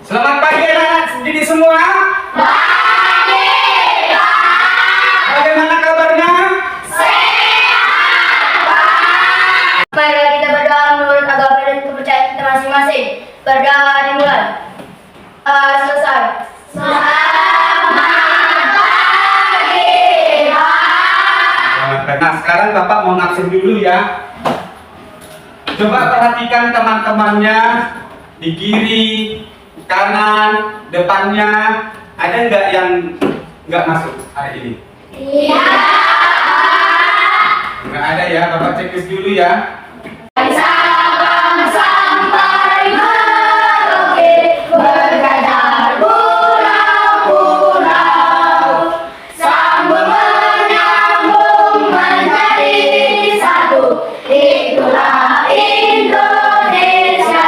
Selamat pagi anak-anak didik semua. Pagi, Pak. Bagaimana kabarnya? Sehat, Pak. Mari kita berdoa menurut agama dan kepercayaan kita masing-masing. Berdoa dimulai. Selesai. Selamat pagi, Pak. Nah, sekarang Bapak mau ngabsen dulu ya. Coba perhatikan teman-temannya di kiri, kanan, depannya. Ada nggak yang nggak masuk hari ini? Iya. Nggak ada ya, Bapak cek dulu ya. Sabang sampai Merauke bergadar pulau-pulau, sambung menyambung menjadi satu. Itulah Indonesia,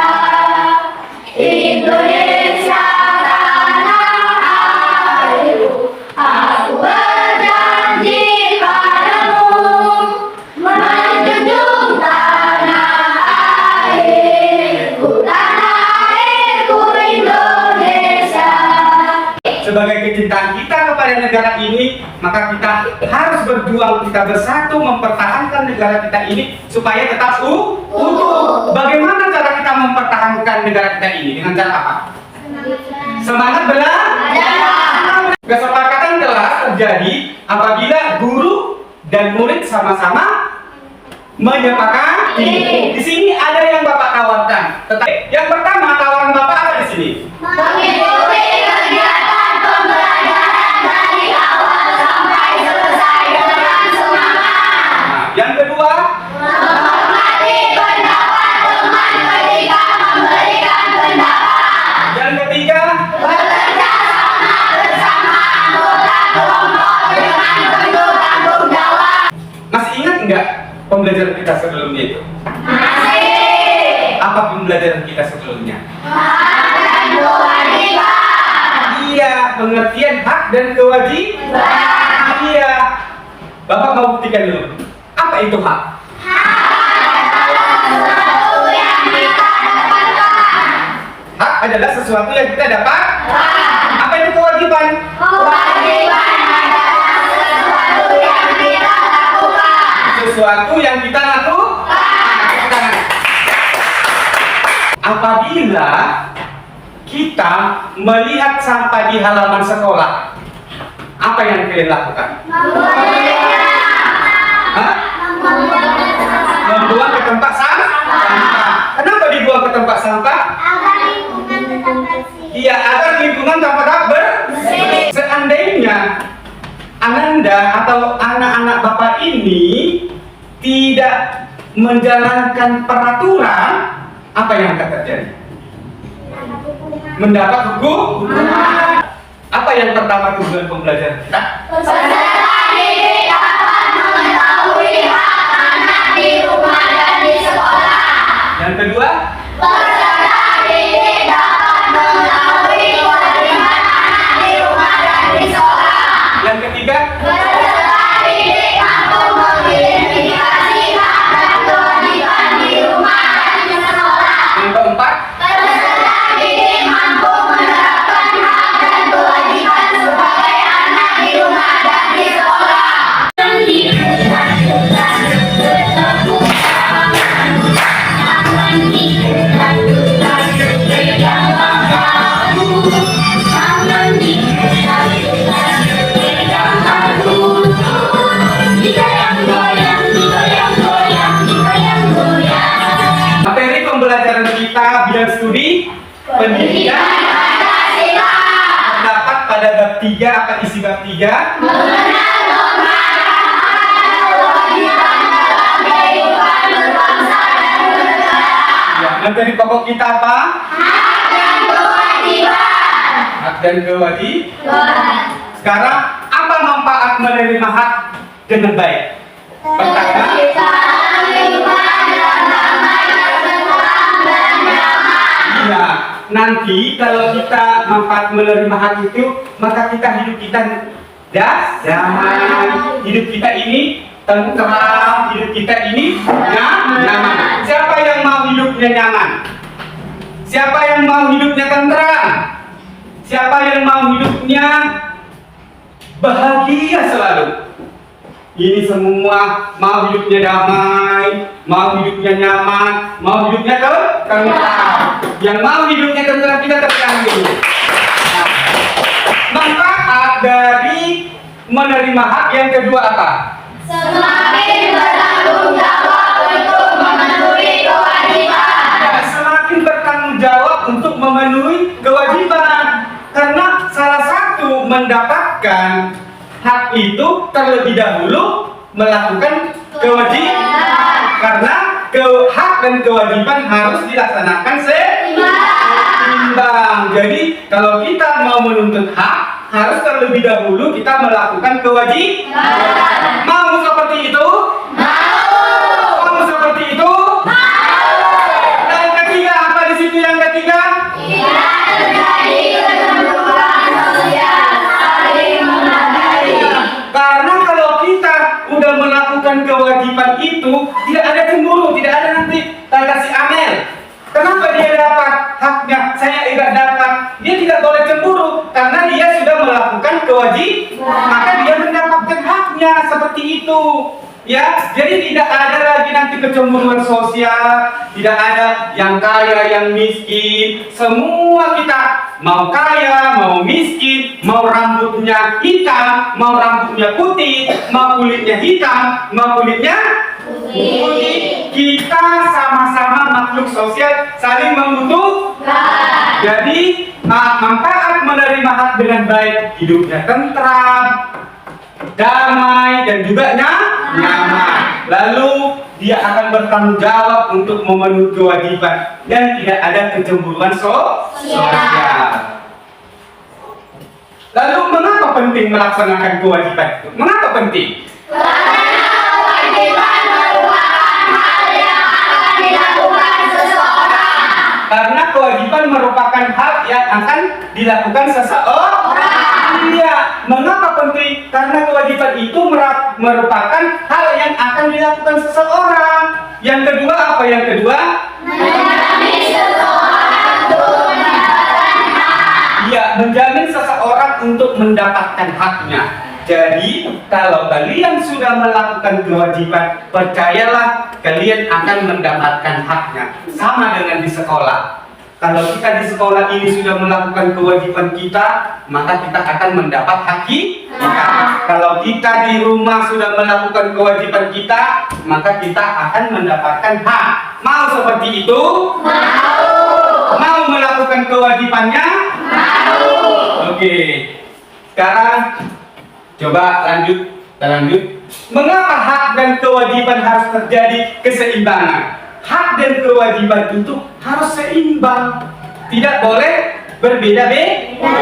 Indonesia tanah airku. Aku berjanji padamu menjunjung tanah airku Indonesia. Sebagai kecintaan kita kepada negara ini, maka kita harus berjuang, kita bersatu mempertahankan negara kita ini supaya tetap utuh. Bagaimana cara kita mempertahankan negara kita ini? Dengan cara apa? Semangat belajar. Kesepakatan kelas terjadi apabila guru dan murid sama-sama menyepakati. Di sini ada yang Bapak tawarkan. Tetapi yang pertama tawaran Bapak apa di sini? Mengikuti kegiatan pembelajaran dari awal sampai selesai dengan semangat. Nah, yang kedua, Menghormati pendapat teman ketika memberikan pendapat. yang ketiga, Bekerja sama bersama anggota kelompok dengan penuh tanggung jawab. masih ingat nggak pembelajaran kita sebelumnya itu? Masih. Apa pembelajaran kita sebelumnya? Hak dan kewajiban. Iya, pengertian hak dan kewajiban. Iya. Bapak mau buktikan dulu. Apa itu hak? Sesuatu yang kita dapatkan. Hak adalah sesuatu yang kita dapat. Apa itu kewajiban? Kewajiban adalah sesuatu yang kita lakukan. Sesuatu yang kita lakukan. Apabila kita melihat sampah di halaman sekolah, apa yang kalian lakukan? Hah? Membuang ke tempat sampah. Kenapa dibuang ke tempat sampah? Agar lingkungan tetap bersih. Iya, agar lingkungan tempat bersih. Seandainya Ananda atau anak-anak Bapak ini tidak menjalankan peraturan, apa yang akan terjadi? Mendapat hukuman. Apa yang pertama tujuan pembelajaran kita? Peserta didik dapat mengetahui hak anak di rumah dan di sekolah. Yang kedua, Peserta didik dapat mengetahui kewajiban anak di rumah dan di sekolah. yang ketiga, Peserta didik mampu mengidentifikasi hak dan kewajiban di rumah dan di sekolah. yang keempat, Peserta didik mampu menerapkan hak dan kewajiban sebagai anak di rumah dan di sekolah. materi pembelajaran kita bidang studi pendidikan Pancasila terdapat pada bab 3. Apa isi bab 3? mengenal norma dan kewajiban dalam kehidupan berbangsa dan bernegara. Ya, materi pokok kita apa? Hak dan kewajiban. Hak dan kewajiban. Sekarang apa manfaat menerima hak dengan baik? Pertama, Kehidupan lingkungan dan damai dan tentram dan nyaman. iya, nanti kalau kita manfaat menerima hak itu, maka hidup kita damai, hidup kita ini tentram, hidup kita ini nyaman. Siapa yang mau hidupnya nyaman? Siapa yang mau hidupnya tentram? siapa yang mau hidupnya bahagia selalu? Ini semua mau hidupnya damai, mau hidupnya nyaman, mau hidupnya tentram. Yang mau hidupnya tentram kita tekan dulu. Nah, manfaat dari menerima hak yang kedua apa? Semakin bertanggung jawab untuk memenuhi kewajiban. Ya, semakin bertanggung jawab untuk memenuhi kewajiban. Karena salah satu mendapatkan hak itu terlebih dahulu melakukan kewajiban. Karena hak dan kewajiban harus dilaksanakan seimbang. Jadi kalau kita mau menuntut hak, harus terlebih dahulu kita melakukan kewajiban. Mau seperti itu? Mau seperti itu? Dan yang ketiga apa di situ yang ketiga? Karena kalau kita udah melakukan kewajiban itu, tidak ada cemburu, tidak ada nanti tanda si Amel. Kenapa dia dapat haknya, saya tidak dapat? Dia tidak boleh cemburu karena dia sudah melakukan kewajiban, maka dia mendapatkan haknya seperti itu. Ya, jadi tidak ada lagi nanti kecemburuan sosial, tidak ada yang kaya, yang miskin. Semua kita mau kaya, mau miskin, mau rambutnya hitam, mau rambutnya putih, mau kulitnya hitam, mau kulitnya putih. Kita sama-sama makhluk sosial, saling membutuhkan. Jadi manfaat menerima hak dengan baik, hidupnya tentram, damai, dan juga nyaman. Lalu dia akan bertanggung jawab untuk memenuhi kewajiban dan tidak ada kecemburuan sosial. Lalu mengapa penting melaksanakan kewajiban itu? Mengapa penting? Karena kewajiban merupakan hal yang akan dilakukan seseorang. Karena kewajiban merupakan hal yang akan dilakukan seseorang. Iya, mengapa penting? Karena kewajiban itu merupakan hal yang akan dilakukan seseorang. Yang kedua apa yang kedua? Menjamin seseorang untuk mendapatkan hak. Iya, menjamin seseorang untuk mendapatkan haknya. Jadi, kalau kalian sudah melakukan kewajiban, percayalah kalian akan mendapatkan haknya. Sama dengan di sekolah. Kalau kita di sekolah ini sudah melakukan kewajiban kita, maka kita akan mendapat hak kita. Kalau kita di rumah sudah melakukan kewajiban kita, maka kita akan mendapatkan hak. Mau seperti itu? Mau. Mau melakukan kewajibannya? Mau. Oke. Sekarang coba lanjut. Kita lanjut. Mengapa hak dan kewajiban harus terjadi keseimbangan? Hak dan kewajiban itu harus seimbang, tidak boleh berbeda-beda.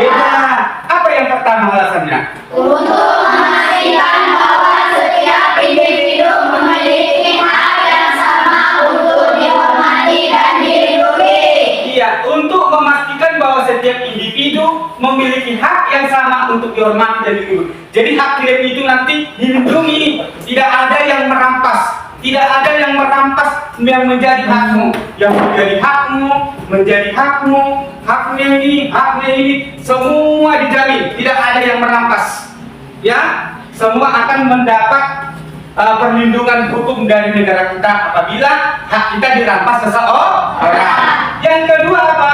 Apa yang pertama alasannya? Untuk memastikan bahwa setiap individu memiliki hak yang sama untuk dihormati dan dilindungi. Iya, untuk memastikan bahwa setiap individu memiliki hak yang sama untuk dihormati dan dilindungi. Jadi hak kalian itu nanti dilindungi, tidak ada yang merampas. Tidak ada yang merampas yang menjadi hakmu. Yang menjadi hakmu, menjadi hakmu, haknya ini, semua dijamin. Tidak ada yang merampas. Ya, semua akan mendapat perlindungan hukum dari negara kita apabila hak kita dirampas seseorang. Yang kedua apa?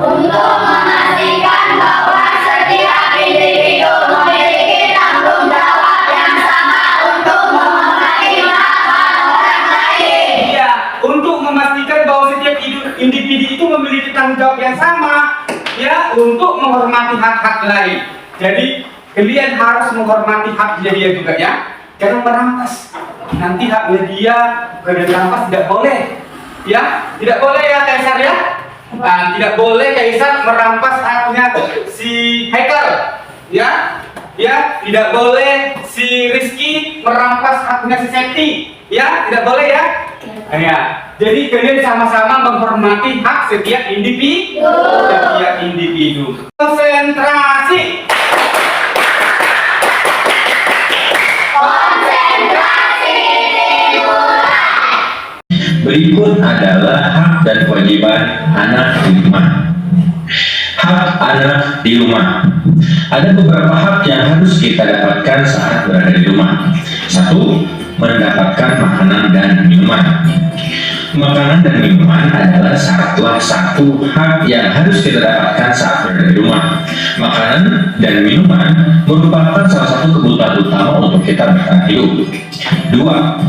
Untuk memastikan bahwa setiap individu memiliki tanggung jawab yang sama untuk menghormati hak orang lain. Iya, untuk memastikan bahwa setiap individu itu memiliki tanggung jawab yang sama, ya, untuk menghormati hak-hak lain. Jadi kalian harus menghormati haknya dia juga, ya. Jangan merampas. Nanti haknya dia kalian rampas tidak boleh. Ya, tidak boleh ya Kaisar ya. Nah, tidak boleh Kaisar merampas haknya si Haikal. Ya. Ya, tidak boleh si Rizky merampas haknya si Septi. Ya, tidak boleh ya. Ya. Jadi kalian sama-sama menghormati hak setiap individu. Setiap individu. Konsentrasi. Berikut adalah hak dan kewajiban anak di rumah. Hak anak di rumah. Ada beberapa hak yang harus kita dapatkan saat berada di rumah. Satu, mendapatkan makanan dan minuman. Makanan dan minuman adalah salah satu hak yang harus kita dapatkan saat berada di rumah. Makanan dan minuman merupakan salah satu kebutuhan utama untuk kita bertahan hidup. Dua,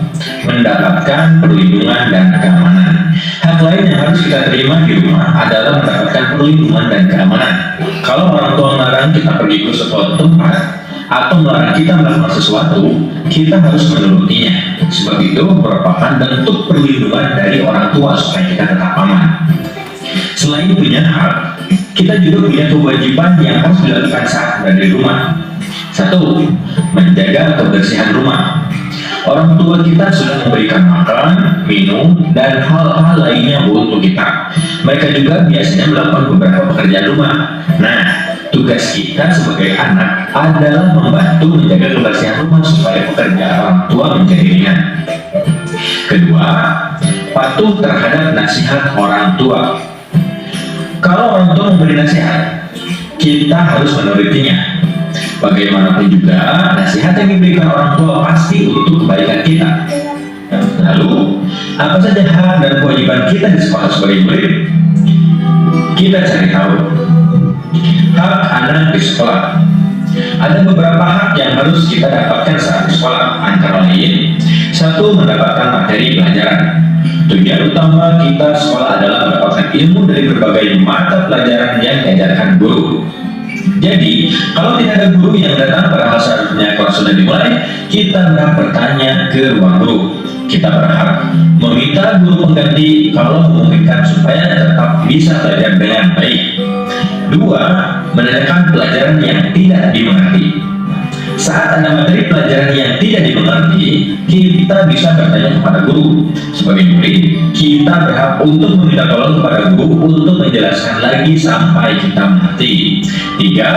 mendapatkan perlindungan dan keamanan. Hak lain yang harus kita terima di rumah adalah mendapatkan perlindungan dan keamanan. Kalau orang tua melarang kita pergi ke suatu tempat atau melarang kita melakukan sesuatu, kita harus menurutinya. Sebab itu merupakan bentuk perlindungan dari orang tua supaya kita tetap aman. Selain punya hak, kita juga punya kewajiban yang harus dilakukan saat berada di rumah. Satu, menjaga kebersihan rumah. Orang tua kita sudah memberikan makan, minum, dan hal-hal lainnya untuk kita. Mereka juga biasanya melakukan beberapa pekerjaan rumah. Nah, tugas kita sebagai anak adalah membantu menjaga kebersihan rumah supaya pekerjaan orang tua menjadi ringan. Kedua, patuh terhadap nasihat orang tua. Kalau orang tua memberi nasihat, kita harus menurutinya. Bagaimanapun juga, nasihat yang diberikan orang tua pasti untuk kebaikan kita. Lalu, apa saja hak dan kewajiban kita di sekolah sebagai murid? Kita cari tahu. Hak anak di sekolah. Ada beberapa hak yang harus kita dapatkan saat di sekolah, antara lain, satu, mendapatkan materi pelajaran. Tujuan utama kita sekolah adalah mendapatkan ilmu dari berbagai mata pelajaran yang diajarkan guru. Jadi, kalau tidak ada guru yang datang pada saatnya kelas sudah dimulai, kita berhak bertanya ke ruang guru. Kita berhak meminta guru pengganti kalau memungkinkan supaya tetap bisa belajar dengan baik. Dua, menanyakan pelajaran yang tidak dimengerti. Saat ada materi pelajaran yang tidak dimengerti, kita bisa bertanya kepada guru. Sebagai murid, kita berhak untuk meminta tolong kepada guru untuk menjelaskan lagi sampai kita mengerti. Tiga,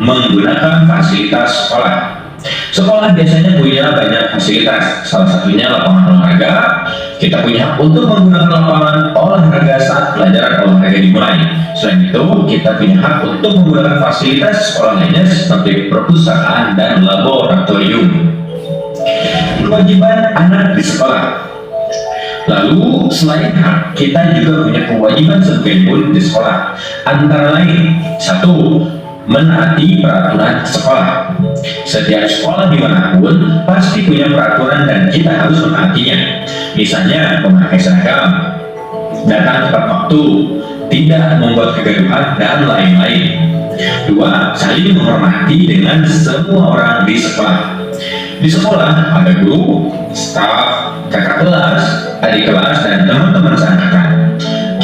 menggunakan fasilitas sekolah. Sekolah biasanya punya banyak fasilitas, salah satunya lapangan olahraga. Kita punya hak untuk menggunakan lapangan olahraga saat pelajaran olahraga dimulai. Selain itu, kita punya hak untuk menggunakan fasilitas sekolah lainnya seperti perpustakaan dan laboratorium. Kewajiban anak di sekolah. Lalu, selain hak, kita juga punya kewajiban sebagai murid di sekolah. Antara lain, satu, menaati peraturan sekolah. Setiap sekolah dimanapun pasti punya peraturan dan kita harus menaatinya. Misalnya memakai seragam, datang tepat waktu, tidak membuat kegaduhan, dan lain-lain. Dua, saling menghormati dengan semua orang di sekolah. Di sekolah ada guru, staf, kakak kelas, adik kelas, dan teman-teman seangkatan.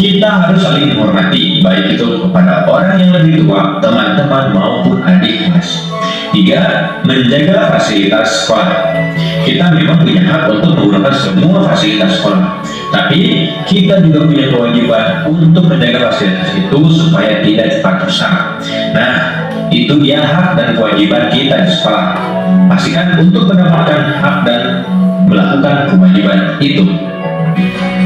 Kita harus saling menghormati, baik itu kepada orang yang lebih tua, teman-teman maupun adik kelas. Tiga, menjaga fasilitas sekolah. Kita memang punya hak untuk menggunakan semua fasilitas sekolah, tapi kita juga punya kewajiban untuk menjaga fasilitas itu supaya tidak cepat rusak. Nah, itu dia hak dan kewajiban kita di sekolah. Pastikan untuk mendapatkan hak dan melakukan kewajiban itu.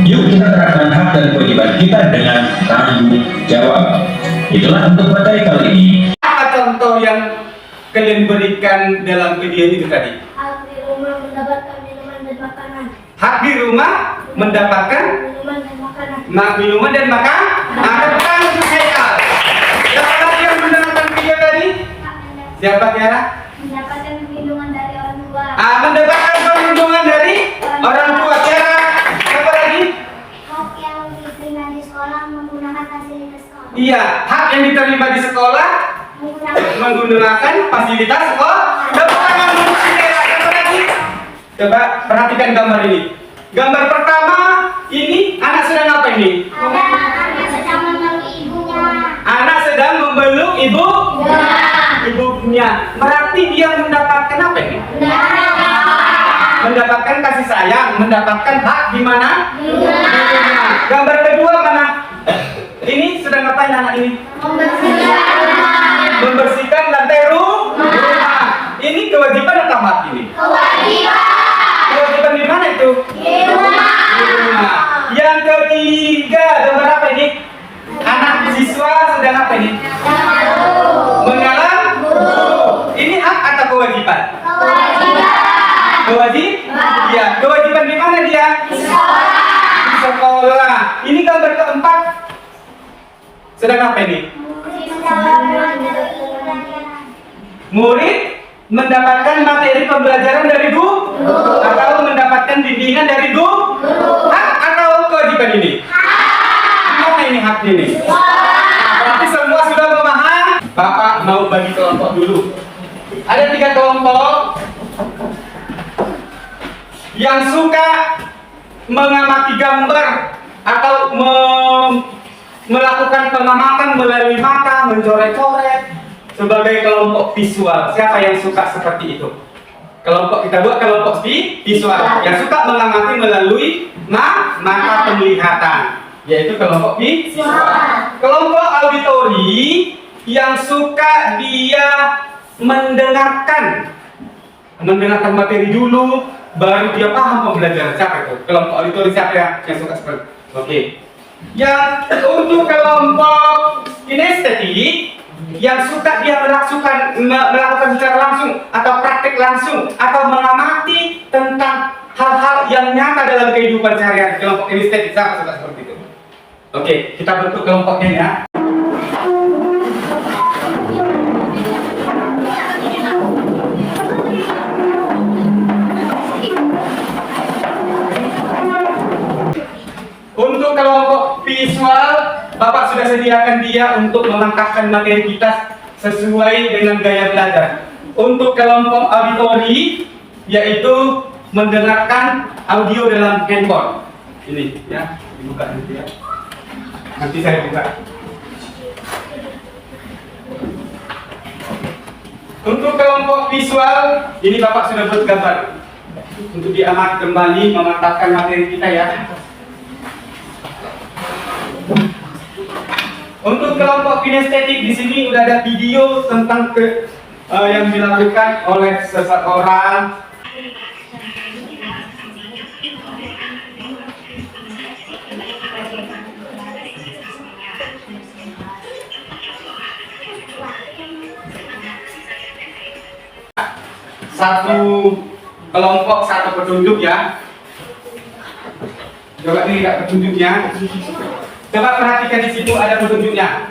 Yuk kita terapkan hak dan kewajiban kita dengan tanggung jawab. Itulah untuk materi kali ini. Apa contoh yang kalian berikan dalam video itu tadi? Hak di rumah mendapatkan minuman dan makanan. Hak di rumah mendapatkan Minuman dan makanan. minuman dan makan. Ada peran untuk saya. Siapa lagi yang mendengarkan video tadi? Siapa Tiara? Mendapatkan perlindungan dari orang tua. Mendapatkan perlindungan dari orang tua. Tiara, siapa lagi? Hak yang diterima di sekolah menggunakan fasilitas sekolah. Iya, hak yang diterima di sekolah menggunakan fasilitas sekolah. Tepuk tangan untuk Tiara. Siapa lagi? Coba perhatikan gambar ini. Gambar pertama ini anak sedang apa ini? Anak sedang memeluk ibunya. Anak sedang memeluk ibunya. Berarti dia mendapatkan apa ini? Mendapatkan kasih sayang, mendapatkan hak di mana? Ibunya. Gambar kedua mana? Ini sedang ngapain anak ini? Membersihkan lantai rumah. Ini kewajiban atau hak ini? Kewajiban di mana itu? Di rumah. Yang ketiga, gambar apa ini? Anak siswa sedang apa ini? Kewajiban. Iya, kewajiban di mana dia? Di sekolah. Ini gambar keempat. Sedang apa ini? Murid mendapatkan materi pembelajaran dari guru atau mendapatkan bimbingan dari guru. Hak atau kewajiban ini? Mana ini hak ini? Berarti semua sudah memahami. Bapak mau bagi kelompok dulu. Ada 3 kelompok yang suka mengamati gambar atau melakukan pengamatan melalui mata, mencoret-coret sebagai kelompok visual. Siapa yang suka seperti itu? Kelompok kita buat kelompok visual yang suka mengamati melalui mata penglihatan, yaitu kelompok visual. Kelompok auditori yang suka dia mendengarkan materi dulu, baru dia paham pembelajaran. Siapa itu? Kelompok auditori siapa yang suka seperti itu? Oke. Yang untuk kelompok kinestetik yang suka dia melakukan secara langsung atau praktik langsung atau mengamati tentang hal-hal yang nyata dalam kehidupan sehari-hari. Kelompok kinestetik siapa suka seperti itu? Oke, kita bentuk kelompoknya ya. Untuk kelompok visual, Bapak sudah sediakan dia untuk melengkapkan materi kita sesuai dengan gaya belajar. Untuk kelompok auditori, yaitu mendengarkan audio dalam handphone. Ini ya, dibuka nanti ya. Nanti saya buka. Untuk kelompok visual, ini Bapak sudah buat gambar. Untuk diamati kembali, memantapkan materi kita ya. Untuk kelompok kinestetik di sini udah ada video tentang yang dilakukan oleh seseorang. Satu kelompok, satu petunjuk ya. Coba nih lihat petunjuknya. Coba perhatikan di situ ada petunjuknya.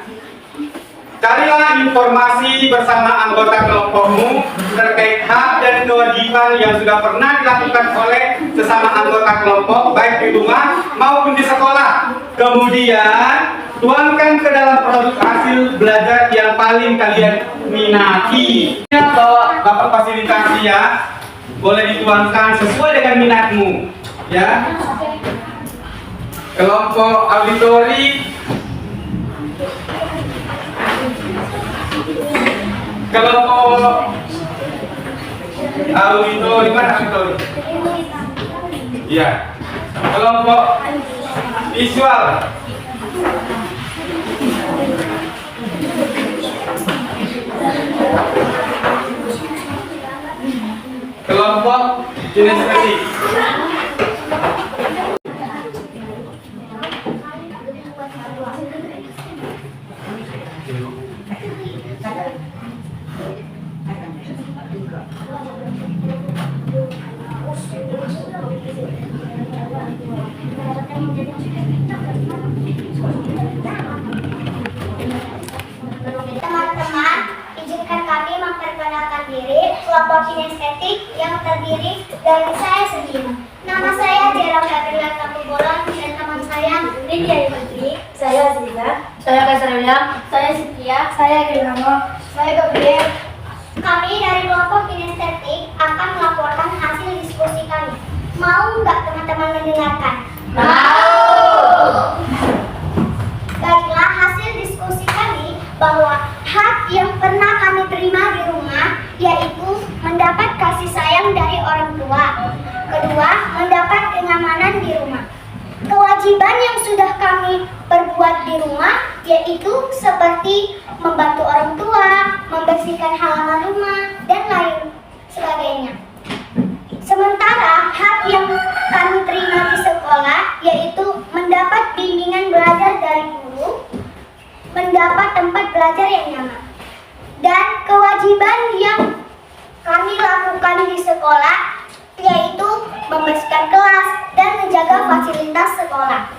Carilah informasi bersama anggota kelompokmu terkait hak dan kewajiban yang sudah pernah dilakukan oleh sesama anggota kelompok baik di rumah maupun di sekolah. Kemudian tuangkan ke dalam produk hasil belajar yang paling kalian minati. Ya, bawa Bapak fasilitasi ya. Boleh dituangkan sesuai dengan minatmu ya. Kelompok auditori, kelompok auditori mana auditori? Iya. Kelompok visual. Kelompok kinestetik. Teman-teman, izinkan kami memperkenalkan diri kelompok kinestetik yang terdiri dari saya sendiri. Nama saya Jerome Gabriela Kapubolon dan teman saya Lydia Putri. Saya Zina. Saya Kasaria. Saya Setia. Saya Gilamo. Saya Gabriel. Kami dari kelompok kinestetik akan melaporkan hasil diskusi kami. Mau nggak teman-teman mendengarkan? Mau. Baiklah, hasil diskusi kami bahwa hak yang pernah kami terima di rumah yaitu mendapat kasih sayang dari orang tua. Kedua, mendapat kenyamanan di rumah. Kewajiban yang sudah kami perbuat di rumah yaitu seperti membantu orang tua, membersihkan halaman rumah, dan lain sebagainya. Sementara hak yang kami terima di sekolah yaitu mendapat bimbingan belajar dari guru, mendapat tempat belajar yang nyaman. Dan kewajiban yang kami lakukan di sekolah yaitu membersihkan kelas dan menjaga fasilitas sekolah.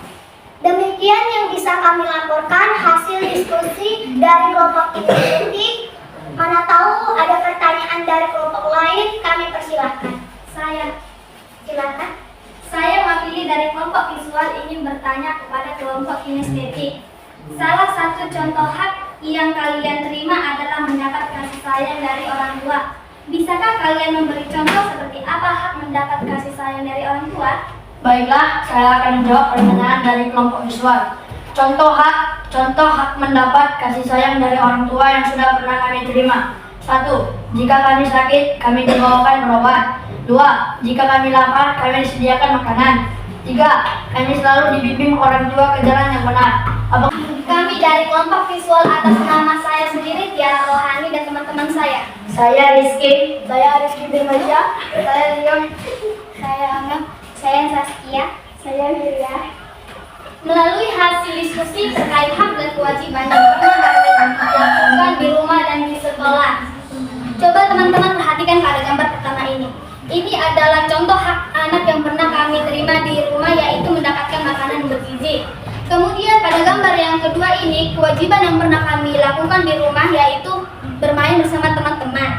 Demikian yang bisa kami laporkan hasil diskusi dari kelompok inisiatif. Mana tahu ada pertanyaan dari kelompok lain, kami persilahkan. Silakan. Saya mewakili dari kelompok visual ingin bertanya kepada kelompok kinestetik. Salah satu contoh hak yang kalian terima adalah mendapat kasih sayang dari orang tua. Bisakah kalian memberi contoh seperti apa hak mendapat kasih sayang dari orang tua? Baiklah, saya akan menjawab pertanyaan dari kelompok visual. Contoh hak mendapat kasih sayang dari orang tua yang sudah pernah kami terima. 1. Jika kami sakit, kami dibawakan berobat. 2. Jika kami lapar, kami disediakan makanan. 3. Kami selalu dibimbing orang tua ke jalan yang benar. Kami dari kelompok visual atas nama saya sendiri, Tiara Rohani dan teman-teman saya. Saya Rizky. Saya Rizky Dirmaja. Saya Leon. Saya Angga. Saya Saskia. Saya Yulia. Melalui hasil diskusi terkait hak dan kewajiban yang pernah kami lakukan di rumah dan di sekolah. Coba teman-teman perhatikan pada gambar pertama ini. Ini adalah contoh hak anak yang pernah kami terima di rumah, yaitu mendapatkan makanan bergizi. Kemudian pada gambar yang kedua ini, kewajiban yang pernah kami lakukan di rumah yaitu bermain bersama teman-teman.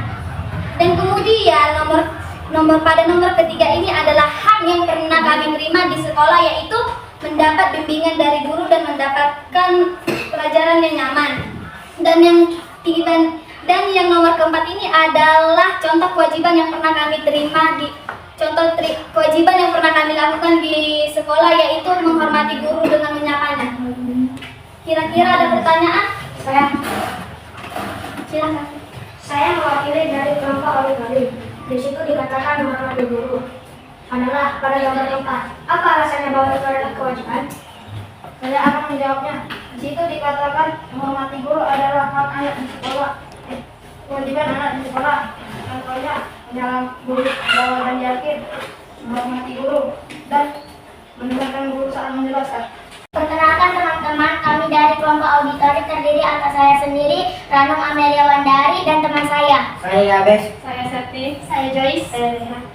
Dan kemudian pada nomor ketiga ini adalah hak yang pernah kami terima di sekolah, yaitu mendapat bimbingan dari guru dan mendapatkan pelajaran yang nyaman. Dan yang nomor keempat ini adalah contoh kewajiban yang pernah kami terima kewajiban yang pernah kami lakukan di sekolah, yaitu menghormati guru dengan menyapanya. Kira-kira ada pertanyaan? Silakan. Saya mewakili dari kelompok Oli. Di situ dikatakan menghormati guru adalah pada gambar keempat. Apa alasannya bahwa itu adalah kewajiban? Saya akan menjawabnya. Di situ dikatakan menghormati guru adalah hak anak di sekolah. Kewajiban anak di sekolah. Contohnya menjaga guru bahwa dan yakin menghormati guru dan mendengarkan guru saat menjelaskan. Perkenalkan teman-teman, kami dari kelompok auditori terdiri atas saya sendiri, Ranum Amelia Wandari, dan teman saya. Saya Yabes. Saya Septi. Saya Joyce.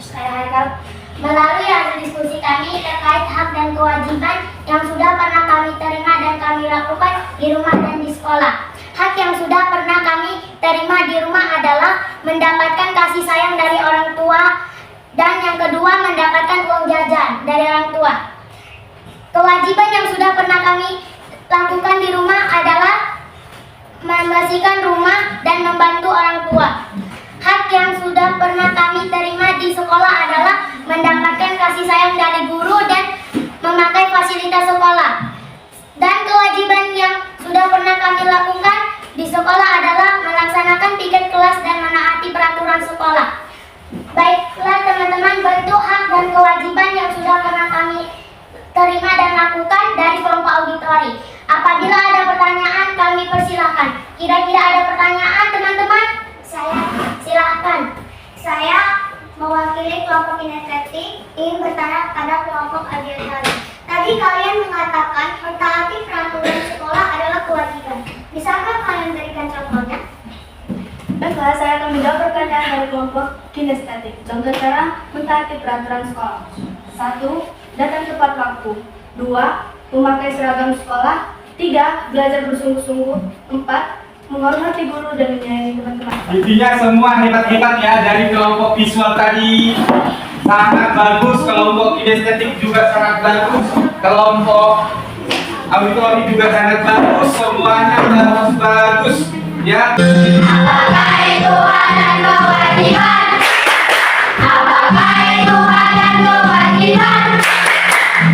Saya Haikal. Melalui hasil diskusi kami terkait hak dan kewajiban yang sudah pernah kami terima dan kami lakukan di rumah dan di sekolah. Hak yang sudah pernah kami terima di rumah adalah mendapatkan kasih sayang dari orang tua, dan yang kedua mendapatkan uang jajan dari orang tua. Kewajiban yang sudah pernah kami lakukan di rumah adalah membersihkan rumah dan membantu orang tua. Hak yang sudah pernah kami terima di sekolah adalah mendapatkan kasih sayang dari guru dan memakai fasilitas sekolah. Dan kewajiban yang sudah pernah kami lakukan di sekolah adalah melaksanakan piket kelas dan menaati peraturan sekolah. Baiklah teman-teman, bentuk hak dan kewajiban yang sudah pernah kami terima dan lakukan dari kelompok auditori. Apabila ada pertanyaan, kami persilahkan. Kira-kira ada pertanyaan teman-teman? Silakan. Saya mewakili kelompok kinestetik ingin bertanya pada kelompok auditori. Tadi kalian mengatakan mentaati peraturan sekolah adalah kewajiban. Bisakah kalian berikan contohnya? Baiklah, saya akan menjawab pertanyaan dari kelompok kinestetik. Contoh cara mentaati peraturan sekolah. 1. Datang tepat waktu. 2. Memakai seragam sekolah. 3. Belajar bersungguh-sungguh. 4. Menghormati guru dan menyayangi teman-teman. Intinya semua hebat-hebat ya dari kelompok visual tadi. Sangat bagus, kelompok kinestetik juga sangat bagus, kelompok auditori juga sangat bagus, semuanya bagus ya. Apakah itu hak dan kewajiban? Apakah itu hak dan kewajiban?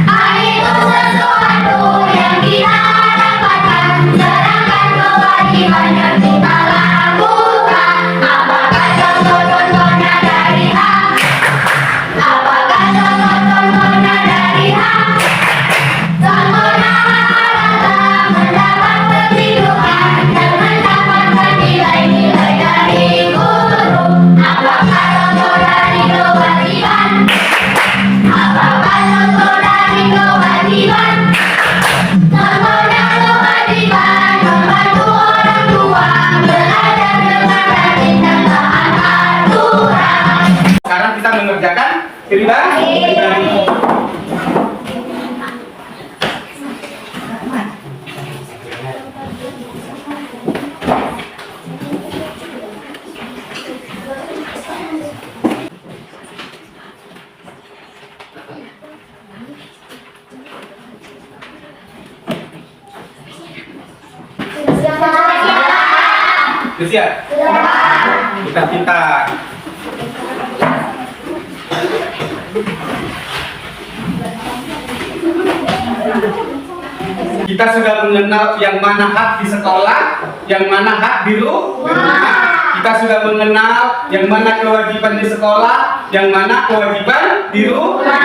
Hak itu sesuatu yang kita dapatkan, sedangkan kewajiban yang kita lakukan. Apakah contoh-contohnya dari hak? Apakah contoh-contohnya dari hak? Contohnya adalah mendapat perlindungan dan mendapatkan nilai-nilai dari guru. Apakah contoh dari kewajiban? Apakah contoh dari kewajiban? Contohnya kewajiban membantu orang tua belajar dengan rajin dan taat aturan. Sekarang kita mengerjakan Pribadi. Siap? Kita kita sudah mengenal yang mana hak di sekolah, yang mana hak di rumah. Kita sudah mengenal yang mana kewajiban di sekolah, yang mana kewajiban di rumah.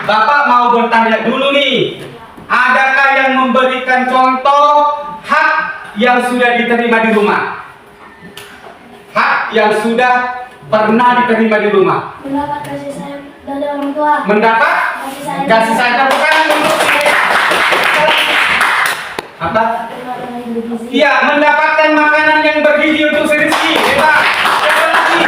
Bapak mau bertanya dulu nih, adakah yang memberikan contoh hak yang sudah diterima di rumah? Hak yang sudah pernah diterima di rumah. Mendapat kasih sayang dari orang tua. Mendapat kasih sayang bukan untuk apa? Iya, mendapatkan makanan yang bergizi untuk Rizky. Hebat. Siapa lagi?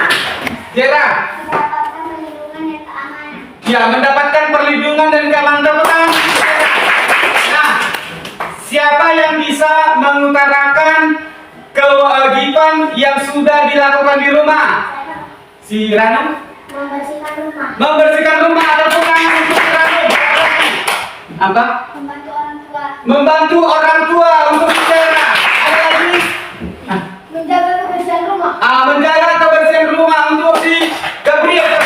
Jera. Mendapatkan perlindungan dan keamanan. Ya, mendapatkan perlindungan dan keamanan. Tepuk tangan. Nah, siapa yang bisa mengutarakan kewajiban yang sudah dilakukan di rumah? Si Ranu? Membersihkan rumah. Membersihkan rumah. Tepuk tangan untuk si Ranu. Apa? Membantu orang tua. Membantu orang tua untuk bicara. Ada lagi? Menjaga kebersihan rumah. Menjaga kebersihan rumah untuk si Gabriel.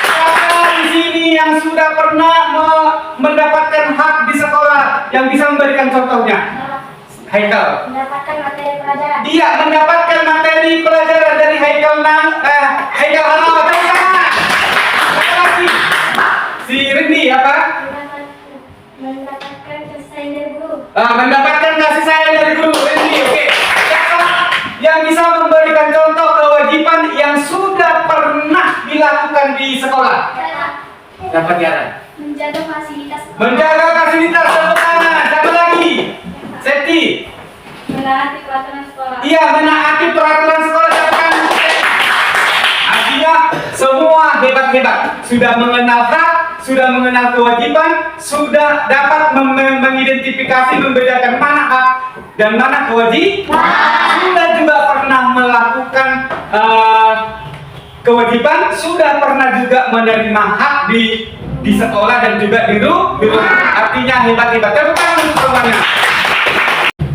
Siapa di sini yang sudah pernah mendapatkan hak di sekolah yang bisa memberikan contohnya? Haikal. Mendapatkan materi pelajaran. Dia mendapatkan materi pelajaran dari Haikal Hanawa. Apa lagi? Si Rendi apa? Mendapatkan kasih sayang dari guru. Mendapatkan kasih sayang dari guru. Rendi, oke. Siapa yang bisa memberikan contoh kewajiban yang sudah pernah dilakukan di sekolah? Dapat Tiara. Menjaga fasilitas. Menjaga fasilitas tepuk tangan. Siapa lagi? Septi. Menaati peraturan sekolah. Iya, menaati peraturan sekolah. Tepuk tangan. Artinya semua hebat-hebat. Sudah mengenal hak, sudah mengenal kewajiban, sudah dapat mengidentifikasi, membedakan mana hak dan mana kewajiban. Sudah juga pernah melakukan kewajiban, sudah pernah juga menerima hak di sekolah dan juga di rumah. Artinya hebat-hebat. Tepuk tangan untuk semuanya.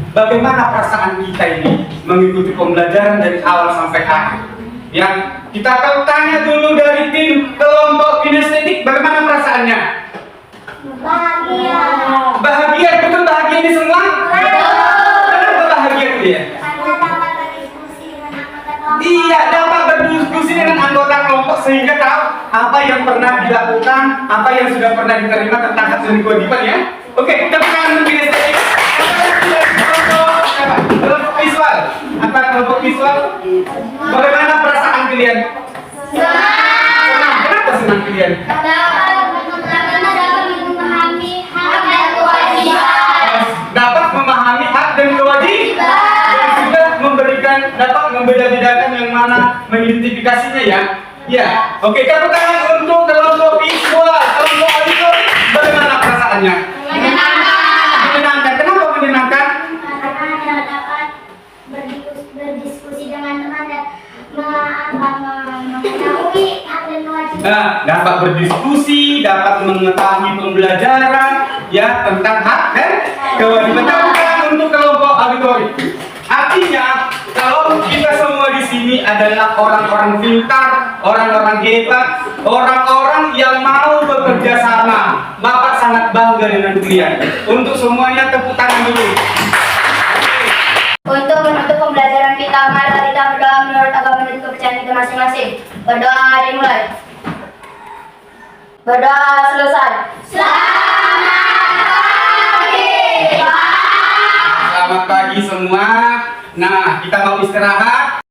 Bagaimana perasaan kita ini mengikuti pembelajaran dari awal sampai akhir? Ya, kita akan tanya dulu dari tim kelompok kinestetik, bagaimana perasaannya? Bahagia. Bahagia, betul bahagia ini semua? Kenapa bahagia itu ya? Karena dapat berdiskusi dengan anggota kelompok. Iya, dapat berdiskusi dengan anggota kelompok sehingga tahu apa yang pernah dilakukan, apa yang sudah pernah diterima tentang hak dan kewajiban ya. Oke, kita bukan kinestetik. Kelompok visual. Apa kelompok visual? Bagaimana perasaan kalian? Senang. Kenapa senang kalian? Dapat memahami hak dan kewajiban. Dan sudah dapat membeda-bedakan yang mana mengidentifikasinya ya. Ya. Oke, tepuk tangan untuk kelompok visual, kelompok auditori. Bagaimana perasaannya? Menyenangkan. Kenapa menyenangkan? Karena dapat berdiskusi dengan teman dan mengetahui hak dan kewajiban. Dapat berdiskusi, dapat mengetahui pembelajaran ya tentang hak dan kewajiban. Tepuk tangan untuk kelompok auditori. Artinya, kalau kita semua di sini adalah orang-orang pintar, orang-orang hebat, orang-orang yang mau bekerja sama. Bapak sangat bangga dengan kalian. Untuk semuanya tepuk tangan dulu. Untuk menutup pembelajaran kita, mari kita berdoa menurut agama dan kepercayaan kita masing-masing. Berdoa dimulai. Berdoa selesai. Selamat pagi semua. Nah, kita mau istirahat.